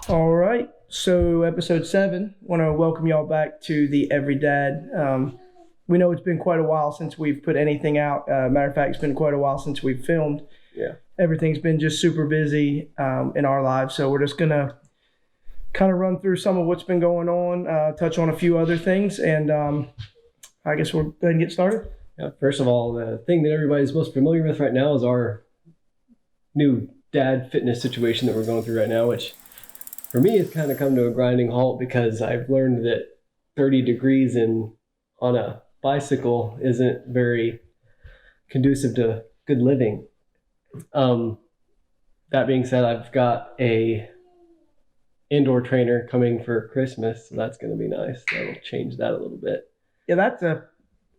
All right. So, episode 7. Want to welcome y'all back to the Every Dad. We know it's been quite a while since we've put anything out. Matter of fact, it's been quite a while since we've filmed. Yeah. Everything's been just super busy in our lives. So, we're just going to kind of run through some of what's been going on, touch on a few other things, and I guess we'll go ahead and get started. Yeah. First of all, the thing that everybody's most familiar with right now is our new dad fitness situation that we're going through right now, which for me has kind of come to a grinding halt because I've learned that 30 degrees on a bicycle isn't very conducive to good living. That being said, I've got a indoor trainer coming for Christmas, so that's going to be nice. That'll change that a little bit. Yeah, that's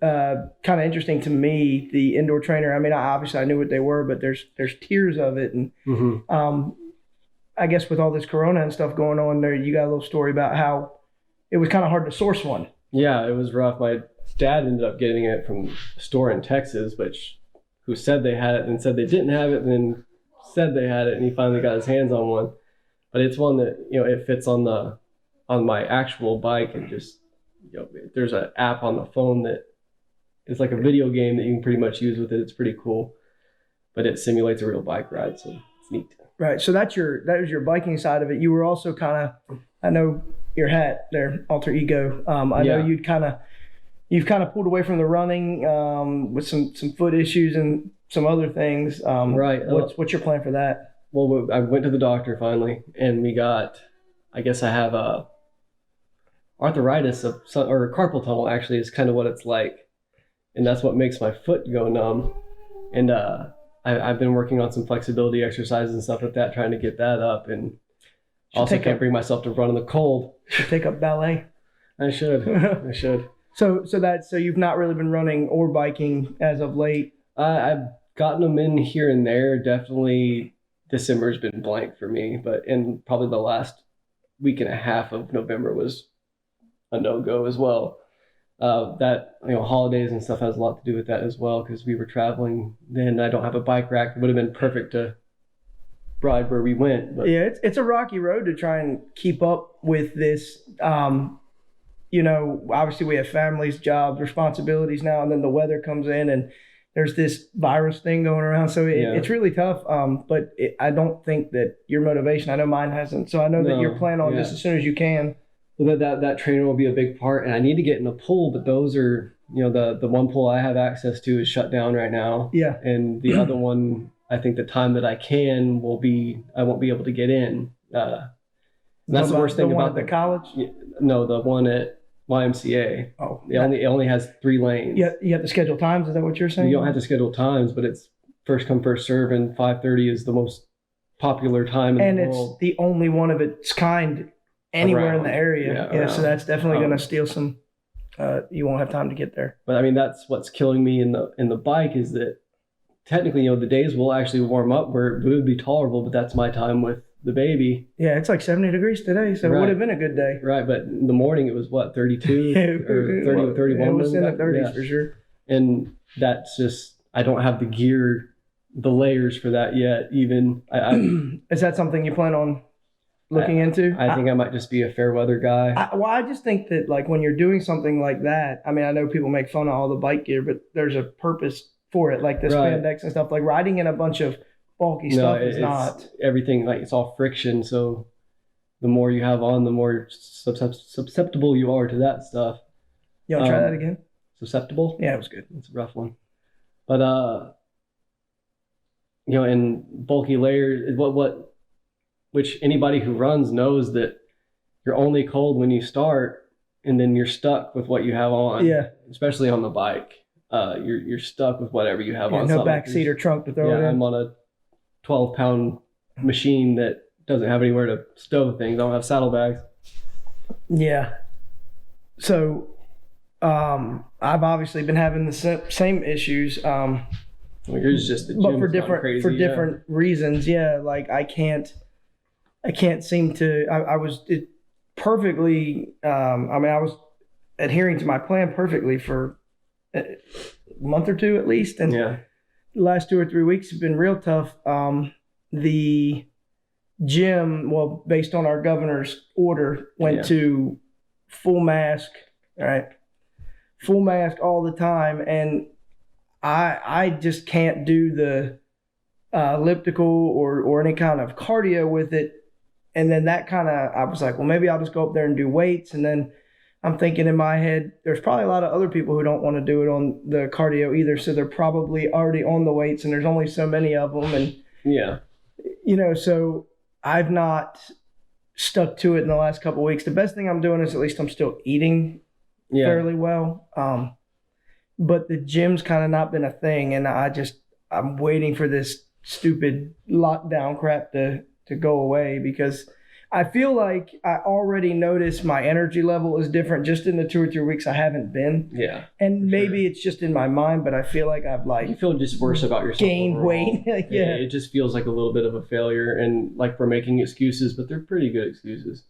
kind of interesting to me, the indoor trainer. I mean, obviously I knew what they were, but there's tiers of it. And I guess with all this Corona and stuff going on there, you got a little story about how it was kind of hard to source one. Yeah, it was rough. My dad ended up getting it from a store in Texas, who said they had it and said they didn't have it, and then said they had it, and he finally got his hands on one. But it's one that, it fits on my actual bike, and just, there's an app on the phone that is like a video game that you can pretty much use with it. It's pretty cool, but it simulates a real bike ride, so it's neat. Right. So that was your biking side of it. You were also kind of, I know your hat there, alter ego. I know you've kind of pulled away from the running with some foot issues and some other things. Right. What's your plan for that? Well, I went to the doctor finally, and I guess I have arthritis or carpal tunnel. Actually, is kind of what it's like, and that's what makes my foot go numb. And I've been working on some flexibility exercises and stuff like that, trying to get that up, and also can't bring myself to run in the cold. Should take up ballet. I should. So you've not really been running or biking as of late. I've gotten them in here and there. Definitely December's been blank for me, and probably the last week and a half of November was a no-go as well. That holidays and stuff has a lot to do with that as well, because we were traveling then. I don't have a bike rack. It would have been perfect to ride where we went, but yeah, it's a rocky road to try and keep up with this. Obviously we have families, jobs, responsibilities now, and then the weather comes in and there's this virus thing going around, so it's really tough. But I don't think that your motivation, I know mine hasn't, so I know that you're planning on just as soon as you can. Well, that trainer will be a big part, and I need to get in a pool, but those are, the one pool I have access to is shut down right now. Yeah. And the other one, I think the time that I won't be able to get in. That's the worst thing about the college? No, the one at YMCA. Oh. It only has 3 lanes. Yeah, you have to schedule times, is that what you're saying? You don't have to schedule times, but it's first come, first serve, and 5:30 is the most popular time in the world. And it's the only one of its kind anywhere in the area. Yeah, so that's definitely going to steal some. You won't have time to get there. But I mean, that's what's killing me in the bike is that technically, the days will actually warm up where it would be tolerable, but that's my time with the baby. Yeah, it's like 70 degrees today, so it would have been a good day. Right, but in the morning it was 32 or 30 or 31. It was in the 30s for sure. And that's just, I don't have the gear, the layers for that yet. Even is that something you plan on looking into? I think I might just be a fair weather guy. I just think that when you're doing something like that, I mean, I know people make fun of all the bike gear, but there's a purpose for it, like the spandex and stuff. Like riding in a bunch of bulky stuff is not. Everything, it's all friction, so the more you have on, the more susceptible you are to that stuff. You want to try that again? Susceptible? Yeah, it was good. It's a rough one. But, in bulky layers, which anybody who runs knows that you're only cold when you start, and then you're stuck with what you have on. Yeah. Especially on the bike. You're stuck with whatever you have on. No back seat or trunk to throw it in. I'm on a 12-pound machine that doesn't have anywhere to stow things. I don't have saddlebags. Yeah. So, I've obviously been having the same issues. Yours just the gym, but for different reasons. Yeah, like I can't seem to. I was perfectly. I was adhering to my plan perfectly for a month or two at least, and the last 2 or 3 weeks have been real tough. The gym, well, based on our governor's order, went to full mask, all right? Full mask all the time. And I just can't do the elliptical or any kind of cardio with it. And then that kind of, I was like, well, maybe I'll just go up there and do weights. And then I'm thinking in my head, there's probably a lot of other people who don't want to do it on the cardio either. So they're probably already on the weights and there's only so many of them. And, so I've not stuck to it in the last couple of weeks. The best thing I'm doing is at least I'm still eating fairly well. But the gym's kind of not been a thing. And I'm waiting for this stupid lockdown crap to go away, because I feel like I already noticed my energy level is different just in the 2 or 3 weeks I haven't been. Yeah. And maybe it's just in my mind, but I feel like I've you feel just worse about yourself. Gained overall. weight. It just feels like a little bit of a failure, and like we're making excuses, but they're pretty good excuses.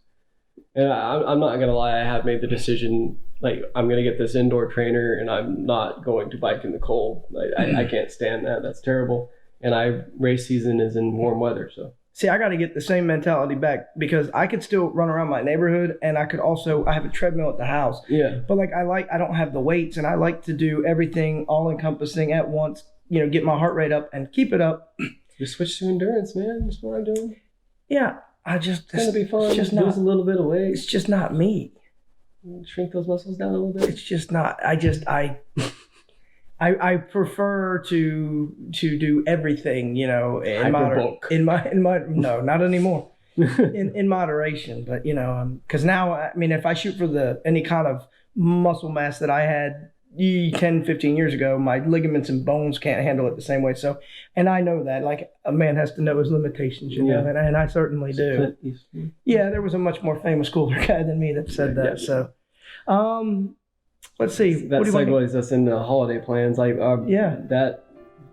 And I'm not going to lie, I have made the decision, like, I'm going to get this indoor trainer and I'm not going to bike in the cold. I can't stand that. That's terrible. And race season is in warm weather, so. See, I got to get the same mentality back, because I could still run around my neighborhood, and I have a treadmill at the house. Yeah. But I don't have the weights, and I like to do everything all encompassing at once, get my heart rate up and keep it up. Just switch to endurance, man. That's what I'm doing. Yeah. It's going to be fun. Just lose a little bit of weight. It's just not me. Shrink those muscles down a little bit. It's just not. I prefer to do everything, in no, not anymore. in moderation, but because now, if I shoot for any kind of muscle mass that I had 10, 15 years ago, my ligaments and bones can't handle it the same way. So, and I know that, like, a man has to know his limitations, and I certainly do. Yeah, there was a much more famous cooler guy than me that said that. So, let's see. That segues us into holiday plans. That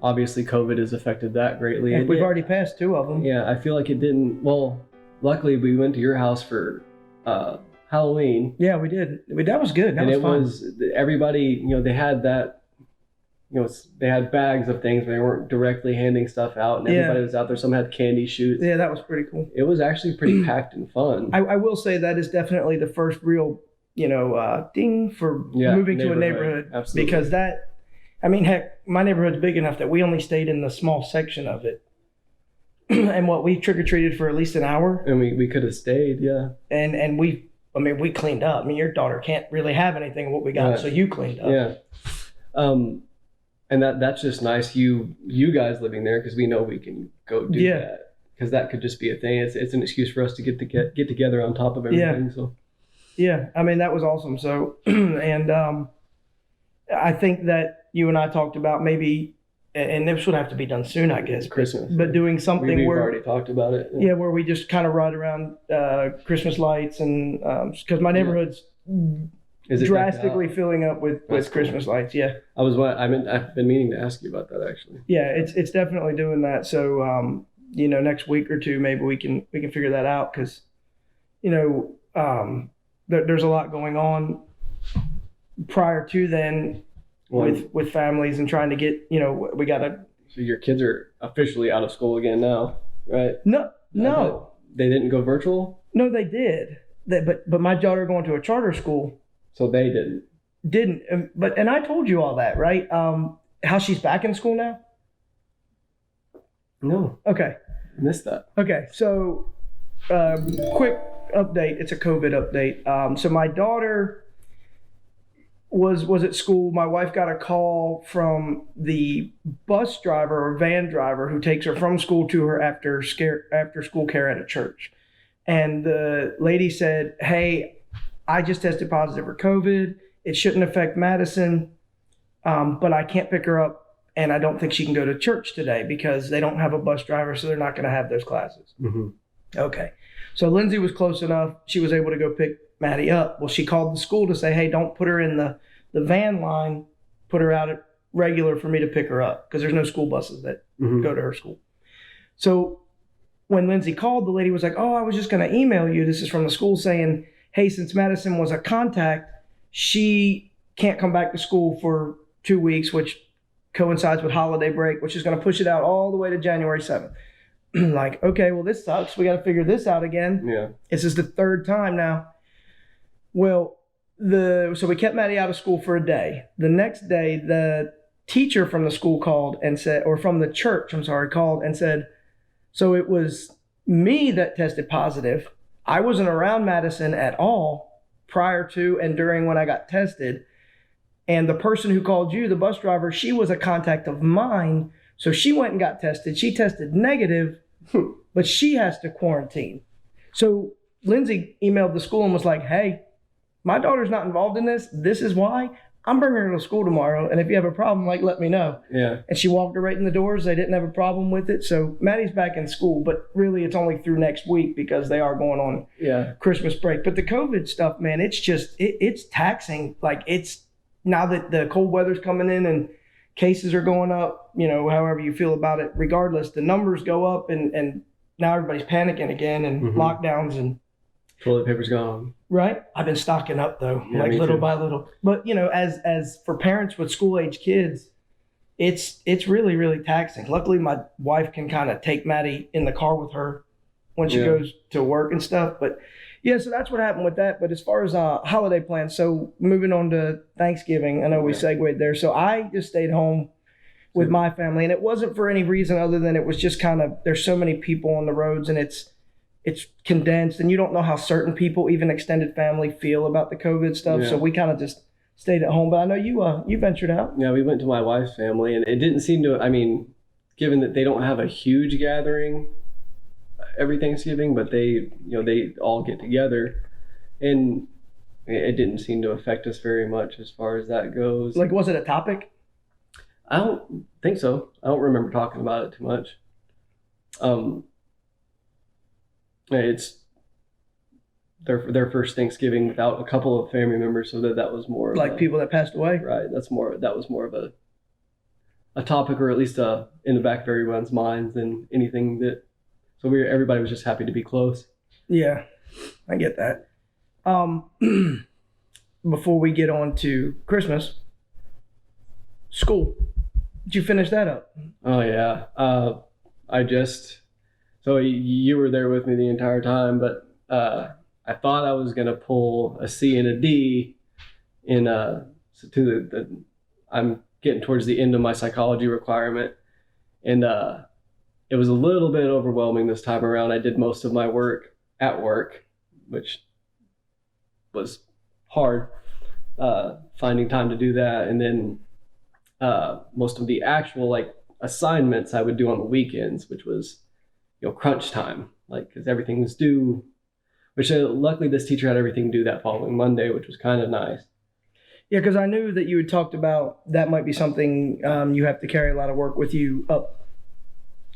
obviously COVID has affected that greatly. We've already passed 2 of them. Yeah, I feel like it didn't. Well, luckily we went to your house for Halloween. Yeah, we did. That was good. That was fun. Everybody, they had that. They had bags of things, but they weren't directly handing stuff out, and everybody was out there. Some had candy shoots. Yeah, that was pretty cool. It was actually pretty packed and fun. I will say that is definitely the first real ding for moving to a neighborhood. Absolutely. Because heck, my neighborhood's big enough that we only stayed in the small section of it. And we trick-or-treated for at least an hour. And we could have stayed, yeah. And we cleaned up. Your daughter can't really have anything of what we got, so you cleaned up. Yeah. And that's just nice, you guys living there, because we know we can go do that. Because that could just be a thing. It's an excuse for us to get together on top of everything, so. Yeah, that was awesome. So, and I think that you and I talked about maybe, and this would have to be done soon, I guess. Christmas. But doing something We've where... already talked about it. Yeah, where we just kind of ride around Christmas lights, and because my neighborhood's drastically filling up with Christmas lights. Yeah. I've been meaning to ask you about that, actually. Yeah, it's definitely doing that. So, next week or 2, maybe we can figure that out, because, there's a lot going on prior to then with families and trying to get, we got to. So your kids are officially out of school again now, right? No. They didn't go virtual? No, they did. But my daughter going to a charter school. So they didn't. And I told you all that, right? How she's back in school now? No. Okay. I missed that. Okay. So, quick update. It's a COVID update. So my daughter was at school. My wife got a call from the bus driver or van driver who takes her from school to her after school care at a church. And the lady said, "Hey, I just tested positive for COVID. It shouldn't affect Madison, but I can't pick her up, and I don't think she can go to church today because they don't have a bus driver, so they're not going to have those classes." Mm-hmm. Okay. So Lindsay was close enough. She was able to go pick Maddie up. Well, she called the school to say, "Hey, don't put her in the van line. Put her out at regular for me to pick her up," because there's no school buses that go to her school. So when Lindsay called, the lady was like, "Oh, I was just going to email you. This is from the school saying, hey, since Madison was a contact, she can't come back to school for 2 weeks, which coincides with holiday break, which is going to push it out all the way to January 7th. like, okay, well, this sucks. We got to figure this out again. Yeah. This is the third time now. Well, so we kept Maddie out of school for a day. The next day, the teacher from the school called and said, or from the church, I'm sorry, called and said, so it was me that tested positive. I wasn't around Madison at all prior to and during when I got tested. And the person who called you, the bus driver, she was a contact of mine. So she went and got tested. She tested negative, but she has to quarantine. So Lindsay emailed the school and was like, hey, my daughter's not involved in this. This is why. I'm bringing her to school tomorrow. And if you have a problem, like, let me know. Yeah. And she walked her right in the doors. They didn't have a problem with it. So Maddie's back in school, but really it's only through next week because they are going on Christmas break. But the COVID stuff, man, it's just, it's taxing. Like, it's now that the cold weather's coming in and cases are going up, you know, however you feel about it, regardless, the numbers go up and now everybody's panicking again and lockdowns and toilet paper's gone. Right. I've been stocking up though, Yeah, like me little too. by little. But you know, as for parents with school age kids, it's really, really taxing. Luckily, my wife can kind of take Maddie in the car with her when she goes to work and stuff. But yeah, so that's what happened with that. But as far as holiday plans, so moving on to Thanksgiving, I know we segued there. So I just stayed home with my family, and it wasn't for any reason other than it was just kind of, there's so many people on the roads and it's condensed and you don't know how certain people, even extended family, feel about the COVID stuff. Yeah. So we kind of just stayed at home. But I know you ventured out. Yeah, we went to my wife's family, and it didn't seem to, I mean, given that they don't have a huge gathering every Thanksgiving, but they all get together, and it didn't seem to affect us very much as far as that goes. Like, was it a topic? I don't think so. I don't remember talking about it too much. It's their first Thanksgiving without a couple of family members, so that was more Like people that passed away? Right. That was more of a topic, or at least in the back of everyone's minds than anything that. So everybody was just happy to be close. Yeah, I get that. Before we get on to Christmas, school. Did you finish that up? Oh yeah. So you were there with me the entire time, but I thought I was gonna pull a C and a D in I'm getting towards the end of my psychology requirement, and it was a little bit overwhelming this time around. I did most of my work at work, which was hard, finding time to do that, and then most of the actual assignments I would do on the weekends, which was crunch time, because everything was due, which luckily this teacher had everything due that following Monday, which was kind of nice. Yeah, because I knew that you had talked about that might be something you have to carry a lot of work with you up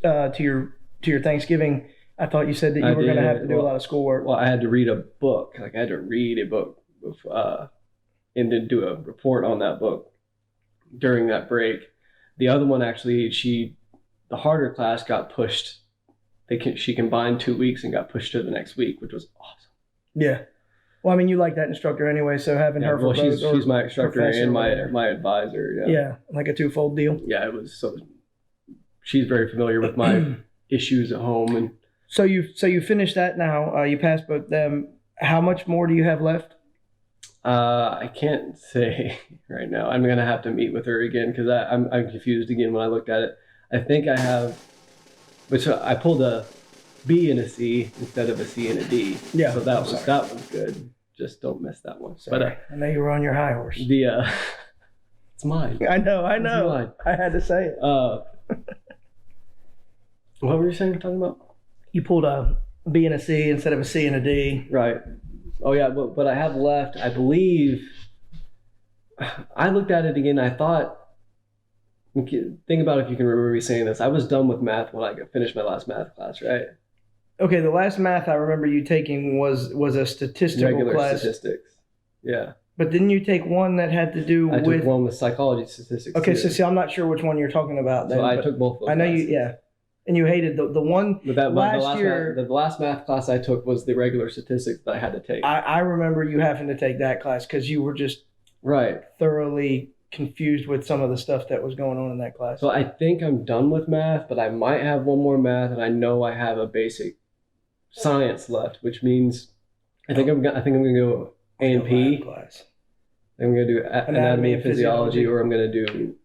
to your Thanksgiving. I thought you said that you were going to have to do a lot of schoolwork. Well, I had to read a book. I had to read a book and then do a report on that book during that break. The other one, actually, the harder class got pushed. She combined 2 weeks and got pushed to the next week, which was awesome. Yeah. Well, I mean, you like that instructor anyway, so having her for both. She's my instructor and my advisor. Yeah, like a twofold deal. Yeah, it was. So she's very familiar with my issues at home, and so you finished that now. You passed both them. How much more do you have left? I can't say right now. I'm gonna have to meet with her again because I'm confused again when I looked at it. I think I have. Which I pulled a B and a C instead of a C and a D. Yeah. So that was good. Just don't miss that one. Sorry. But I know you were on your high horse. It's mine. I know. It's mine. I had to say it. What were you talking about? You pulled a B and a C instead of a C and a D. Right. Oh yeah, but I have left, I believe. I looked at it again. I thought. Think about if you can remember me saying this. I was done with math when I finished my last math class, right? Okay, the last math I remember you taking was a statistical regular class. Statistics. Yeah. But didn't you take one that had to do with? I took one with psychology statistics. Okay, too. so see, I'm not sure which one you're talking about. Then, so I took both of those. I know classes. you, yeah. And you hated the one last year. The last math class I took was the regular statistics that I had to take. I remember you having to take that class because you were just right thoroughly confused with some of the stuff that was going on in that class. So I think I'm done with math, but I might have one more math, and I know I have a basic science left, which means I think I'm gonna go A and P. Class. I'm gonna do anatomy and physiology, or I'm gonna do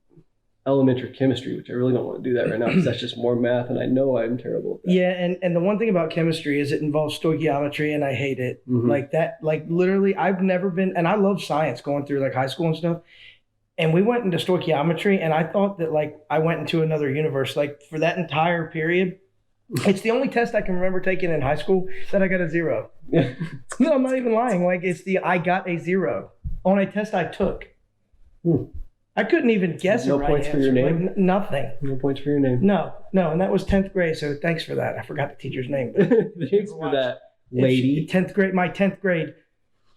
elementary chemistry, which I really don't want to do that right now because that's just more math, and I know I'm terrible at that. Yeah, and the one thing about chemistry is it involves stoichiometry, and I hate it. Like that, like literally, I've never been, and I love science going through like high school and stuff. And we went into stoichiometry, and I thought that like I went into another universe. Like for that entire period, it's the only test I can remember taking in high school that I got a 0. Yeah. No, I'm not even lying. Like I got a 0 on a test I took. I couldn't even guess No a right points answer. for your name? Like, nothing. No points for your name. No, and that was 10th grade. So thanks for that. I forgot the teacher's name. Thanks for that, lady. 10th grade, my 10th grade.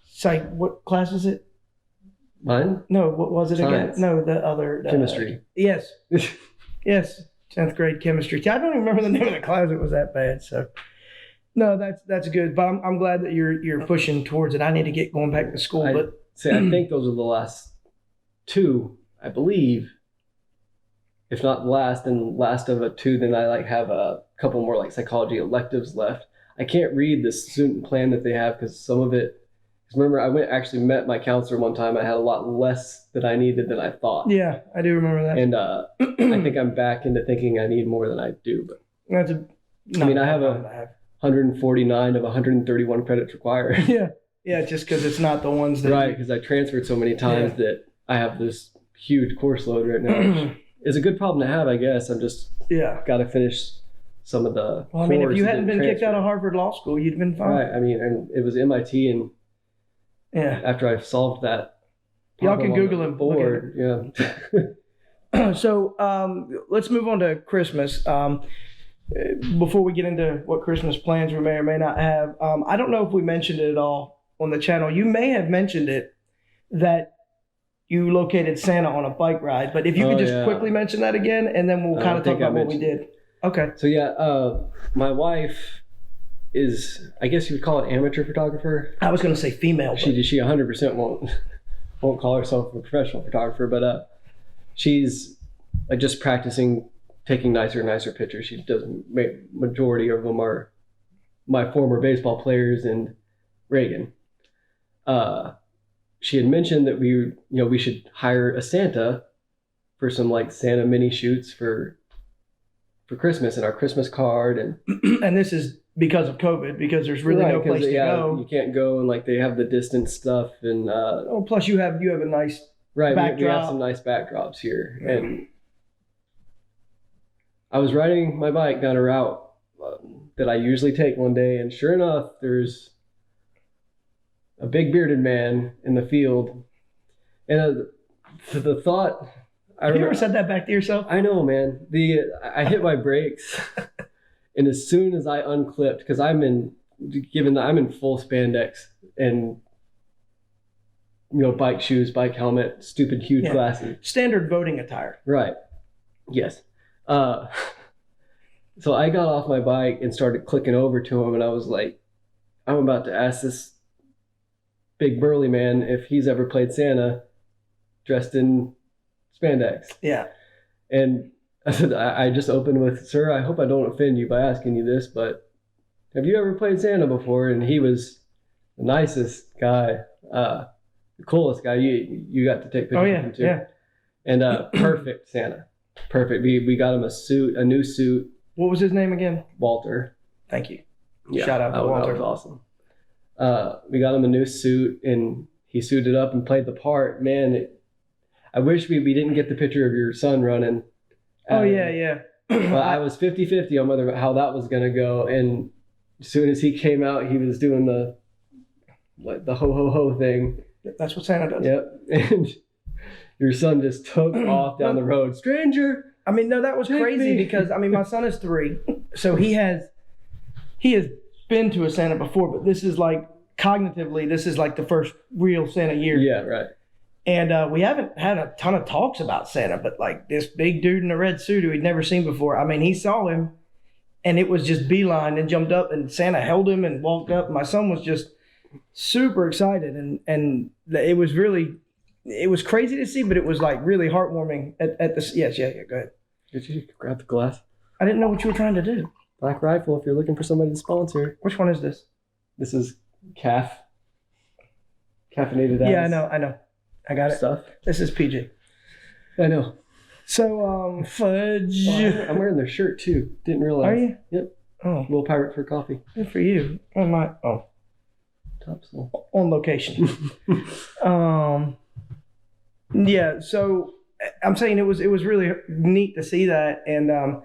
Psych. What class is it? Mine? No, what was it Science. again? No, the other Chemistry. Yes, yes, 10th grade chemistry. I don't even remember the name of the class. It was that bad. So, no, that's good. But I'm glad that you're pushing towards it. I need to get going back to school. I think those are the last 2, I believe. If not the last, then last of a 2. Then I like have a couple more like psychology electives left. I can't read the student plan that they have because some of it. Because remember, I actually met my counselor one time. I had a lot less that I needed than I thought. Yeah, I do remember that. And I think I'm back into thinking I need more than I do. But that's I have 149 of 131 credits required. Yeah, just because it's not the ones that right, because I transferred so many times that I have this huge course load right now, which is a good problem to have, I guess. I'm just got to finish some of the. Well, I mean, if you hadn't been kicked out of Harvard Law School, you'd been fine. Right. I mean, and it was MIT, and after I've solved that, y'all can Google and board. Yeah. So let's move on to Christmas. Before we get into what Christmas plans we may or may not have, I don't know if we mentioned it at all on the channel. You may have mentioned it that you located Santa on a bike ride, but if you could just quickly mention that again, and then we'll kind of talk about what we did. Okay. So my wife is, I guess you would call it amateur photographer. I was going to say female. But... She 100% won't call herself a professional photographer, but she's like just practicing taking nicer and nicer pictures. She doesn't. Majority of them are my former baseball players and Reagan. She had mentioned that we should hire a Santa for some like Santa mini shoots for Christmas and our Christmas card and this is because of COVID, because there's really no place to go. You can't go, and like they have the distance stuff, and plus you have a nice backdrop. We have some nice backdrops here, and I was riding my bike down a route that I usually take one day, and sure enough, there's a big bearded man in the field, and the thought. Have you ever said that back to yourself? I know, man. I hit my brakes, and as soon as I unclipped, because I'm in full spandex and bike shoes, bike helmet, stupid huge glasses, standard voting attire. Right. Yes. So I got off my bike and started clicking over to him, and I was like, I'm about to ask this big burly man if he's ever played Santa dressed in spandex. Yeah. And I said, I just opened with, sir, I hope I don't offend you by asking you this, but have you ever played Santa before? And he was the nicest guy, the coolest guy. You got to take pictures of him too. Yeah. And perfect Santa. Perfect. We got him a new suit. What was his name again? Walter. Thank you. Yeah, shout out to Walter. That was awesome. We got him a new suit, and he suited up and played the part. Man, I wish we didn't get the picture of your son running. Yeah. But I was 50-50 on how that was going to go. And as soon as he came out, he was doing the ho ho ho thing. That's what Santa does. Yep. And your son just took off down the road. Stranger. I mean, no, that was crazy because my son is 3, so he has been to a Santa before, but this is like cognitively, this is like the first real Santa year. Yeah, right. And we haven't had a ton of talks about Santa, but like this big dude in a red suit who he'd never seen before. I mean, he saw him and it was just beeline and jumped up, and Santa held him and walked up. My son was just super excited, and it was really it was crazy to see, but it was like really heartwarming at the, yes, yeah, go ahead. Did you grab the glass? I didn't know what you were trying to do. Black Rifle, if you're looking for somebody to sponsor. Which one is this? This is caffeinated ass. Yeah, I know. I got it. Stuff. This is PG. I know. So, fudge. Oh, I'm wearing their shirt too. Didn't realize. Are you? Yep. Oh, Little Pirate for Coffee. good for you. Top soul. On location. Yeah, so I'm saying it was really neat to see that, and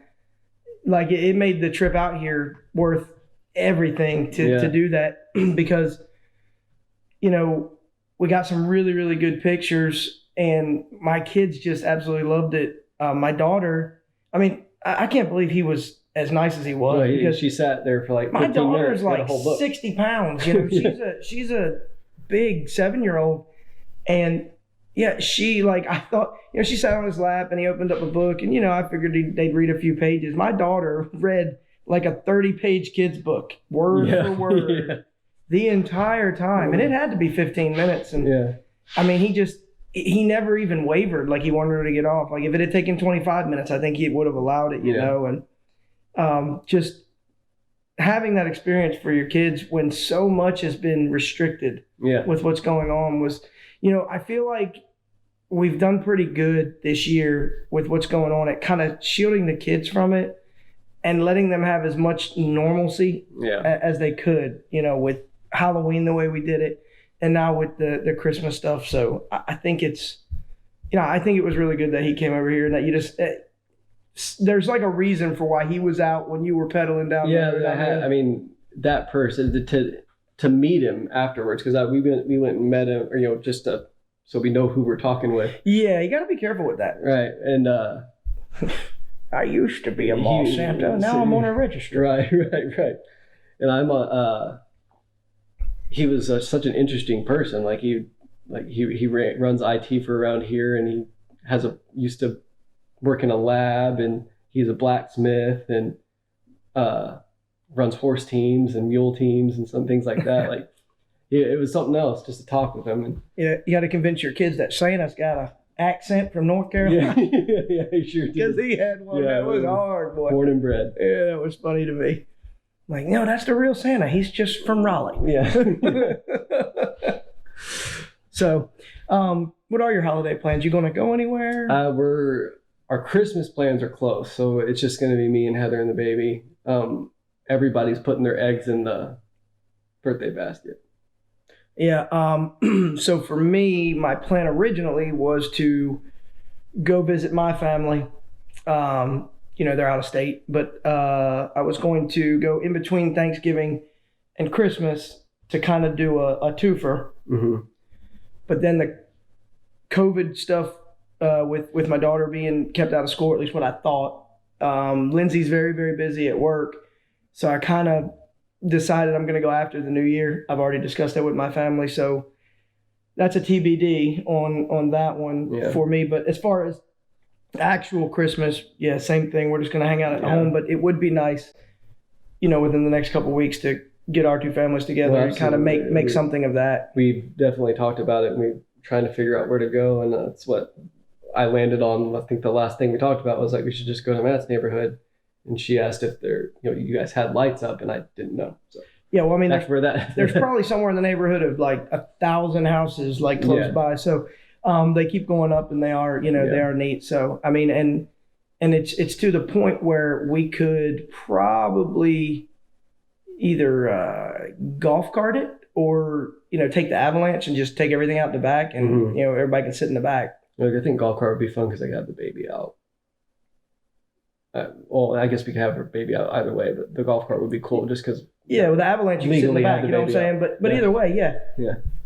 like it made the trip out here worth everything to do that because we got some really, really good pictures, and my kids just absolutely loved it. My daughter, I mean, I can't believe he was as nice as he was, Well, because she sat there for like 15 my daughter's minutes, like 60 pounds. She's a big 7-year-old, and yeah, she I thought she sat on his lap and he opened up a book, and I figured they'd read a few pages. My daughter read like a 30-page kids book, word for word, the entire time, and it had to be 15 minutes. And I mean, he never even wavered, like he wanted her to get off. Like if it had taken 25 minutes, I think he would have allowed it, and just having that experience for your kids when so much has been restricted with what's going on was, I feel like we've done pretty good this year with what's going on at kind of shielding the kids from it and letting them have as much normalcy as they could, with Halloween the way we did it, and now with the Christmas stuff. So I think it's, I think it was really good that he came over here, and that you just, there's like a reason for why he was out when you were pedaling down there. I mean, that person, to meet him afterwards, because we went and met him, or just so we know who we're talking with. Yeah, you got to be careful with that. Right, and I used to be a mall Santa. Now I'm on a register. Right. And I'm he was such an interesting person. He runs IT for around here, and he used to work in a lab, and he's a blacksmith, and runs horse teams and mule teams and some things like that. It was something else just to talk with him. And you got to convince your kids that Santa's got a accent from North Carolina. Yeah, he sure did. Because he had one that was hard, boy. Born and bred. Yeah, that was funny to me. No, that's the real Santa. He's just from Raleigh. Yeah. So, what are your holiday plans? You going to go anywhere? Our Christmas plans are close, so it's just going to be me and Heather and the baby. Everybody's putting their eggs in the birthday basket. Yeah. So for me, my plan originally was to go visit my family. They're out of state, but I was going to go in between Thanksgiving and Christmas to kind of do a twofer. Mm-hmm. But then the COVID stuff with my daughter being kept out of school, at least what I thought. Lindsay's very, very busy at work, so I kind of decided I'm going to go after the new year. I've already discussed that with my family, so that's a TBD on that one for me. But as far as actual Christmas, same thing. We're just going to hang out at home, but it would be nice, within the next couple of weeks to get our two families together and kind of make something of that. We've definitely talked about it, and we're trying to figure out where to go, and that's what I landed on. I think the last thing we talked about was we should just go to Matt's neighborhood, and she asked if you guys had lights up, and I didn't know. So yeah, well, I mean, that's where there's probably somewhere in the neighborhood of 1,000 houses close by. So they keep going up, and they are they are neat. So I mean, and it's to the point where we could probably either golf cart it or take the avalanche and just take everything out the back, and everybody can sit in the back. I think golf cart would be fun because I got the baby out. I guess we could have her baby out either way, but the golf cart would be cool just because. Yeah, with the avalanche, you can sit in the back. You know what I'm saying? But either way, yeah.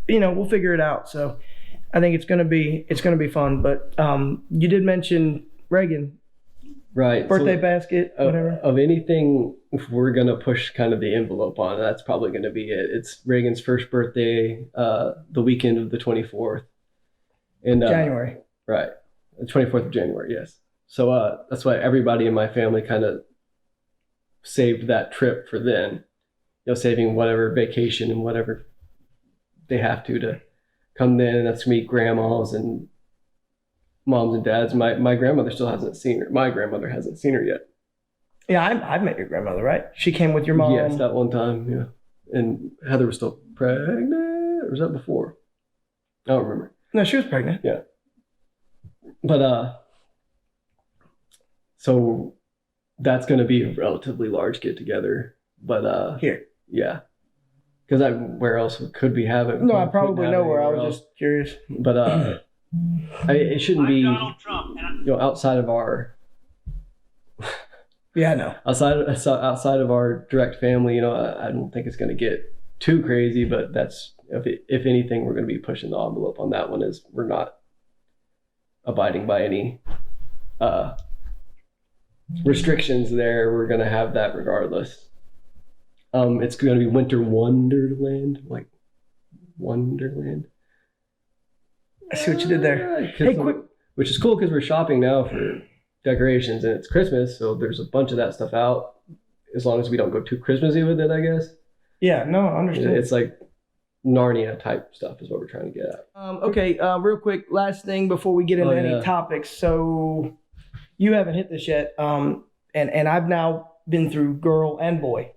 We'll figure it out. So I think it's gonna be fun. But you did mention Reagan, right? Birthday basket, whatever. Of anything, if we're gonna push kind of the envelope on, that's probably gonna be it. It's Reagan's first birthday, the weekend of the 24th, in January. Right, the 24th of January. Yes. So that's why everybody in my family kind of saved that trip for then, saving whatever vacation and whatever they have to come in, and that's meet grandmas and moms and dads. My grandmother still hasn't seen her. My grandmother hasn't seen her yet. Yeah, I've met your grandmother, right? She came with your mom. Yes, that one time, yeah. And Heather was still pregnant, or was that before? I don't remember. No, she was pregnant. Yeah. But so that's going to be a relatively large get together. But Here. Yeah. Because where else could we have it? No, I probably know where. I was just curious. But it shouldn't be, outside of our. Yeah, I know. Outside of our direct family, I don't think it's going to get too crazy. But that's if anything, we're going to be pushing the envelope on that one. Is we're not abiding by any restrictions there. We're going to have that regardless. It's going to be Winter Wonderland, like Wonderland. I see what you did there. Hey, quick. Which is cool because we're shopping now for decorations and it's Christmas, so there's a bunch of that stuff out. As long as we don't go too Christmassy with it, I guess. Yeah, no, I understand. It's like Narnia type stuff is what we're trying to get at. Okay, real quick, last thing before we get into any topics. So you haven't hit this yet, and I've now been through girl and boy.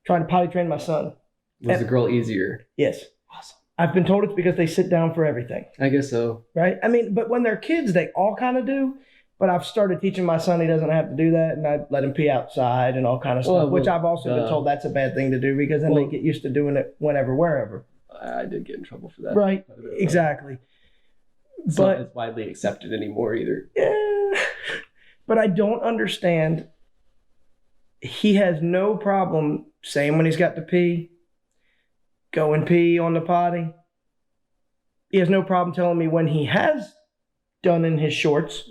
Trying to potty train my son. Was the girl easier? Yes. Awesome. I've been told it's because they sit down for everything. I guess so. Right? I mean, but when they're kids, they all kind of do. But I've started teaching my son he doesn't have to do that, and I let him pee outside and all kind of stuff, which I've also been told that's a bad thing to do because then they get used to doing it whenever, wherever. I did get in trouble for that. Right? Exactly. It's not as widely accepted anymore either. Yeah. But I don't understand. He has no problem saying when he's got to pee, go and pee on the potty. He has no problem telling me when he has done in his shorts,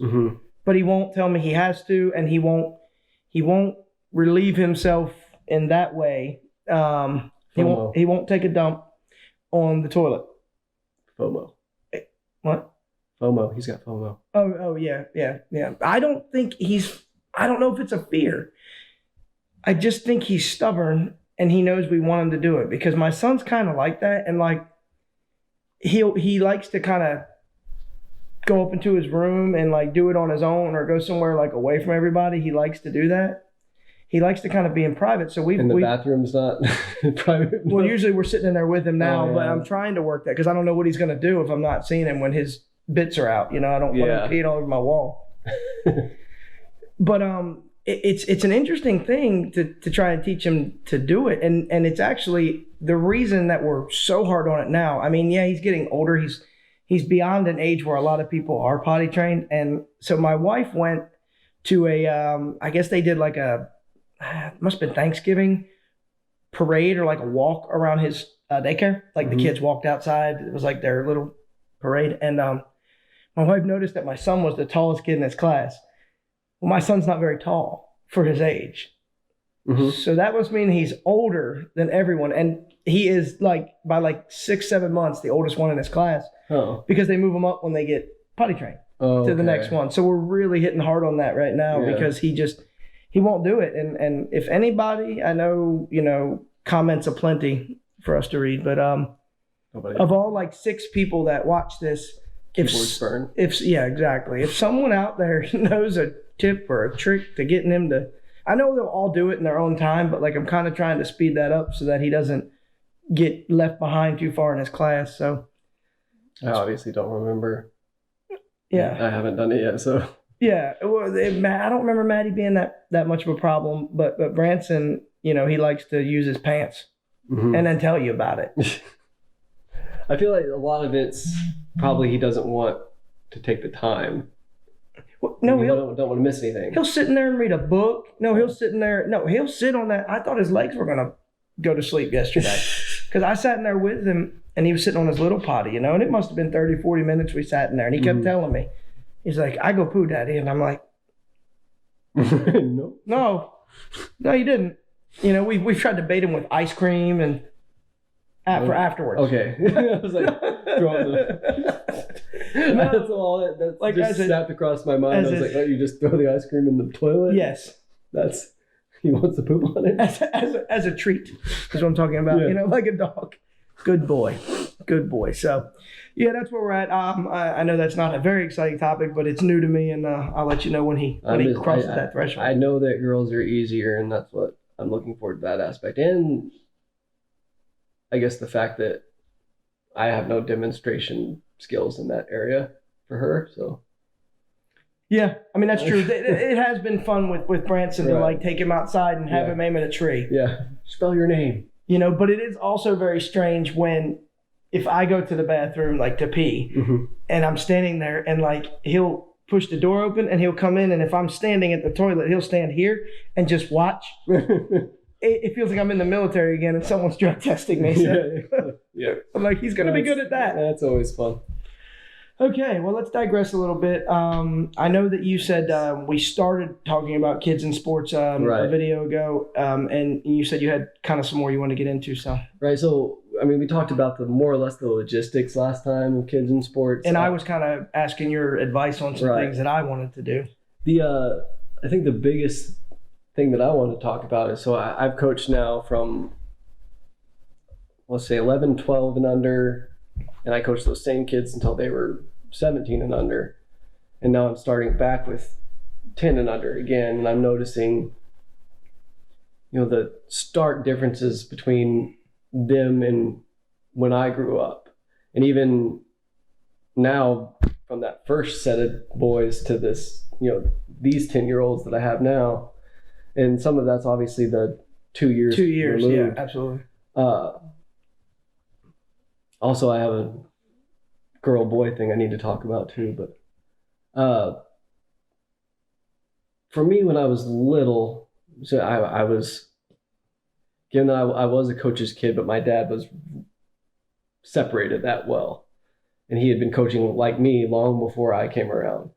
but he won't tell me he has to, and he won't relieve himself in that way. He won't take a dump on the toilet. FOMO. What? FOMO. He's got FOMO. Oh yeah. I don't know if it's a fear. I just think he's stubborn and he knows we want him to do it because my son's kind of like that. And like, he likes to kind of go up into his room and like do it on his own or go somewhere like away from everybody. He likes to do that. He likes to kind of be in private. So the bathroom's not private. Well, usually we're sitting in there with him now, but I'm trying to work that because I don't know what he's going to do if I'm not seeing him when his bits are out. I don't want him peeing all over my wall. But it's an interesting thing to try and teach him to do it. And it's actually the reason that we're so hard on it now. I mean, yeah, he's getting older. He's beyond an age where a lot of people are potty trained. And so my wife went to I guess they did like must have been Thanksgiving parade or like a walk around his daycare. Like the kids walked outside. It was like their little parade. And my wife noticed that my son was the tallest kid in his class. Well, my son's not very tall for his age. So that must mean he's older than everyone. And he is like, by like 6-7 months, the oldest one in his class. Because they move him up when they get potty trained to the next one. So we're really hitting hard on that right now because he won't do it. And if anybody, I know, comments aplenty for us to read, but of all like 6 people that watch this, yeah, exactly. If someone out there knows a tip or a trick to getting him to, I know they'll all do it in their own time, but like I'm kind of trying to speed that up so that he doesn't get left behind too far in his class. So I obviously don't remember. Yeah, I haven't done it yet, so yeah. Well, I don't remember Maddie being that much of a problem, but Branson, he likes to use his pants and then tell you about it. I feel like a lot of it's probably he doesn't want to take the time. Well, no, he don't want to miss anything. He'll sit in there and read a book. No, he'll sit in there. No, he'll sit on that. I thought his legs were going to go to sleep yesterday because I sat in there with him and he was sitting on his little potty, and it must have been 30, 40 minutes we sat in there and he kept telling me, he's like, I go poo, Daddy. And I'm like, no, you didn't. We've tried to bait him with ice cream and for afterwards. Okay. I was like, that's all. That's like just snapped across my mind. I was like, you just throw the ice cream in the toilet? Yes. He wants to poop on it? As a treat is what I'm talking about. Like a dog. Good boy. Good boy. So, yeah, that's where we're at. I know that's not a very exciting topic, but it's new to me, and I'll let you know when he crosses that threshold. I know that girls are easier, and that's what I'm looking forward to, that aspect. And I guess the fact that I have no demonstration skills in that area for her, so. Yeah, I mean, that's true. It has been fun with Branson to like take him outside and have him aim at a tree. Yeah, spell your name. You know, but it is also very strange if I go to the bathroom like to pee and I'm standing there and like he'll push the door open and he'll come in, and if I'm standing at the toilet, he'll stand here and just watch. It feels like I'm in the military again and someone's drug testing me. So. Yeah. I'm like, he's going to be good at that. That's always fun. Okay, well, let's digress a little bit. I know that you said we started talking about kids in sports a video ago, and you said you had kind of some more you want to get into. So right, so I mean, we talked about more or less the logistics last time of kids in sports, and I was kind of asking your advice on some things that I wanted to do. I think the biggest thing that I want to talk about is, so I've coached now from, let's say, 11, 12 and under, and I coached those same kids until they were 17 and under. And now I'm starting back with 10 and under again. And I'm noticing, the stark differences between them and when I grew up. And even now, from that first set of boys to this, these 10-year-olds that I have now. And some of that's obviously the 2 years. 2 years, removed. Yeah, absolutely. Also, I have a girl-boy thing I need to talk about too. But for me, when I was little, so I was, given that I was a coach's kid, but my dad was separated that well. And he had been coaching like me long before I came around.